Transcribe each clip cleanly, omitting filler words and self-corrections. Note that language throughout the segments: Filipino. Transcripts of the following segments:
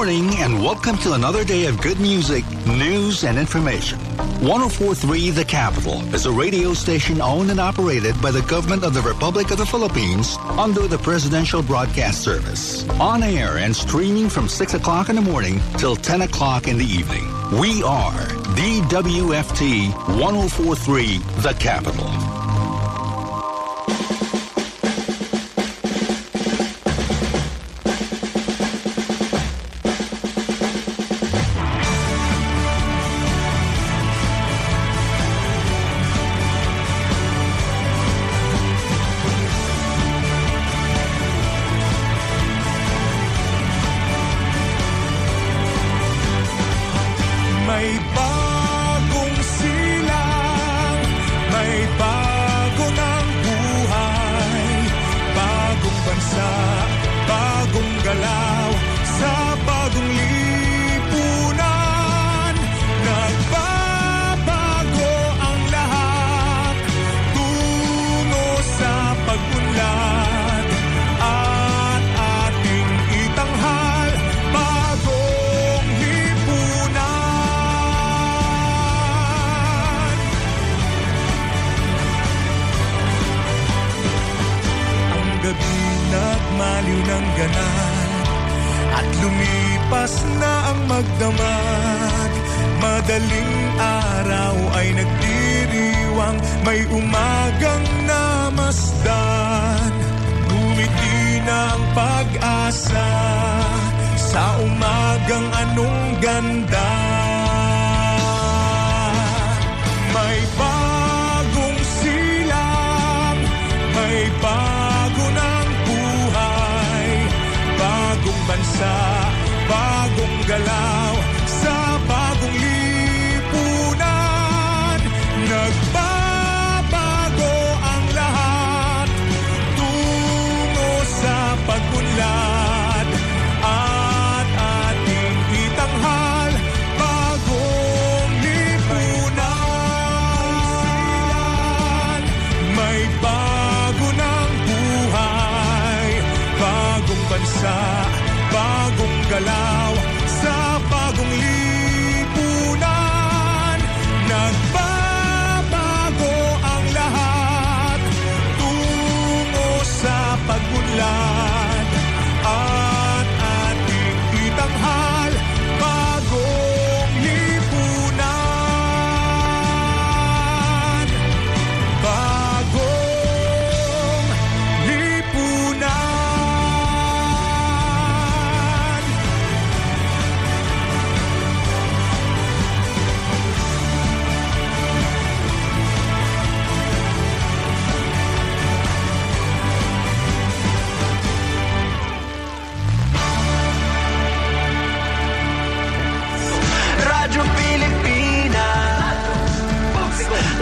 morning and welcome to another day of good music, news, and information. 104.3 The Capital is a radio station owned and operated by the Government of the Republic of the Philippines under the Presidential Broadcast Service. On air and streaming from 6 o'clock in the morning till 10 o'clock in the evening. We are DWFT 104.3 The Capital.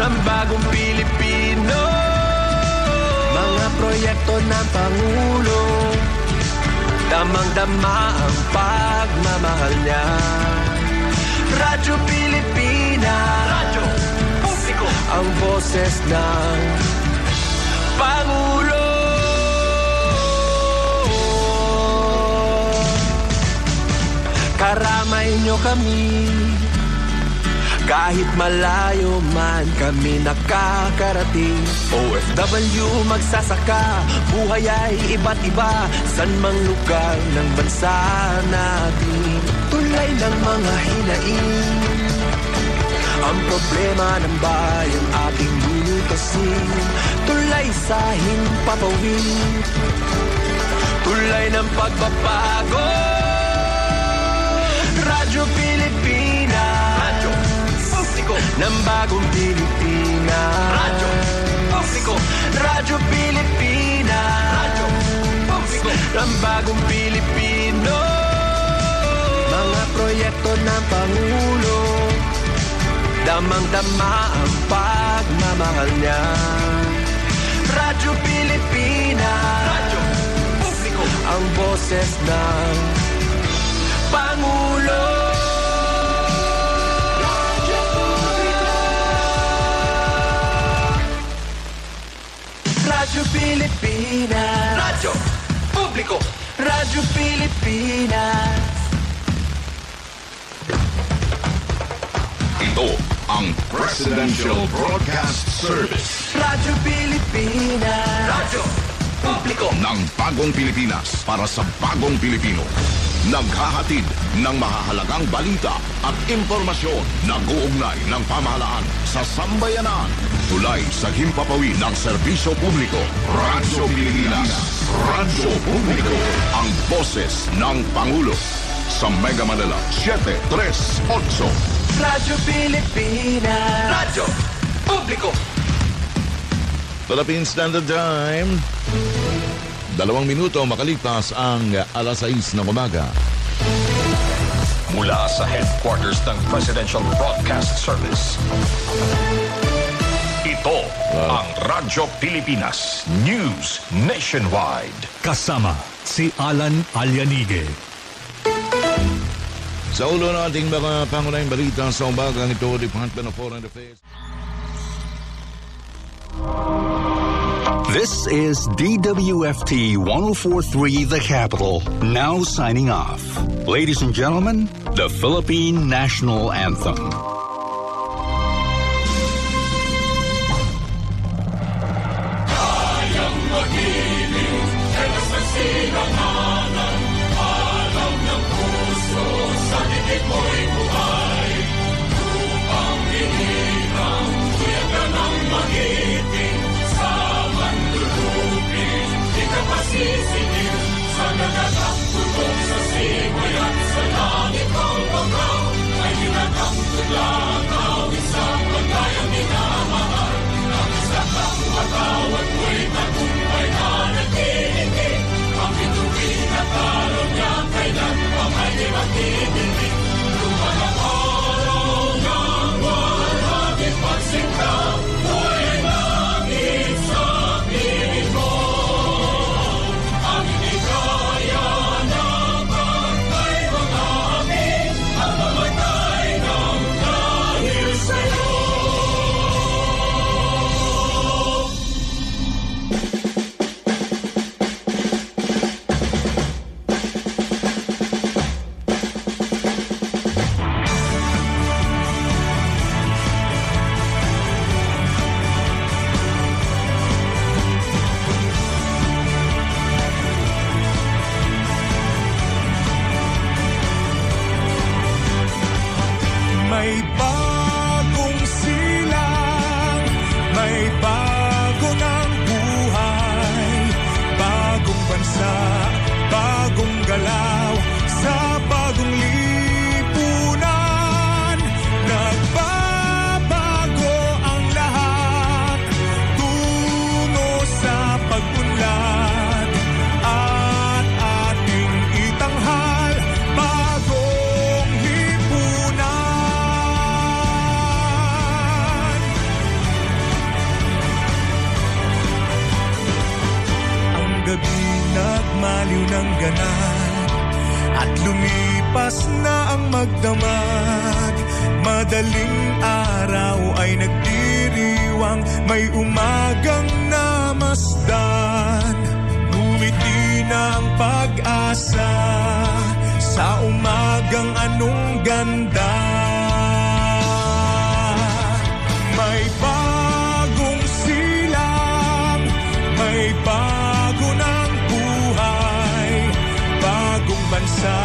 ng bagong Pilipino. Mga proyekto ng Pangulo, damang-dama ang pagmamahal niya. Radyo Pilipinas, radyo publiko, ang boses ng Pangulo. Karamay nyo kami, kahit malayo man kami nakakarating. OFW magsasaka, buhay ay iba't iba, san mang lugar ng bansa natin. Tulay ng mga hinaing, ang problema ng bayan ating lulutasin. Tulay sa himpapawid, tulay ng pagbabago. Radyo Pilipinas, radyo publiko ng bagong Pilipinas. Radyo publiko, Radyo Pilipinas, radyo publiko ng bagong Pilipino. Mga proyekto ng Pangulo, damang-dama ang pagmamahal niya. Radyo Pilipinas, radyo publiko, ang boses ng Pangulo. Radyo Pilipinas, radyo publiko, Radyo Pilipinas, Ito ang Presidential Broadcast Service. Radyo Pilipinas. Radyo Publiko Ng bagong Pilipinas para sa bagong Pilipino. Naghahatid ng mahahalagang balita at impormasyon na uugnay ng pamahalaan sa sambayanan. Tulay sa himpapawid ng serbisyo publiko. Radyo Pilipinas. Radyo Publiko. Ang boses ng Pangulo. Sa Mega Manila, 738. Radyo Pilipinas. Radyo Publiko. Philippine Standard Time. 2 minuto makalipas ang alas 6 ng umaga. Mula sa headquarters ng Presidential Broadcast Service. Ito ang Radyo Pilipinas News Nationwide. Kasama si Alan Alianige. Sa ulo ng ating mga pangunahing balita sa umagang ito, Department of Foreign Affairs. This is DWFT 1043 The Capital, now signing off. Ladies and gentlemen, the Philippine National Anthem. May bagong silang, may bago ng buhay, bagong bansa, bagong galaw, sa bagong lipunan. Nagbabago ang lahat, tungo sa pag-unlad, at ating itanghal, bagong lipunan. Gabi nagmaliw ng ganap at lumipas na ang magdamag. Madaling araw ay nagdiriwang, may umagang namasdan. Ngumiti na ang pag-asa sa umagang anong ganda. May bagong silang, may bagong ng buhay, bagong bansa,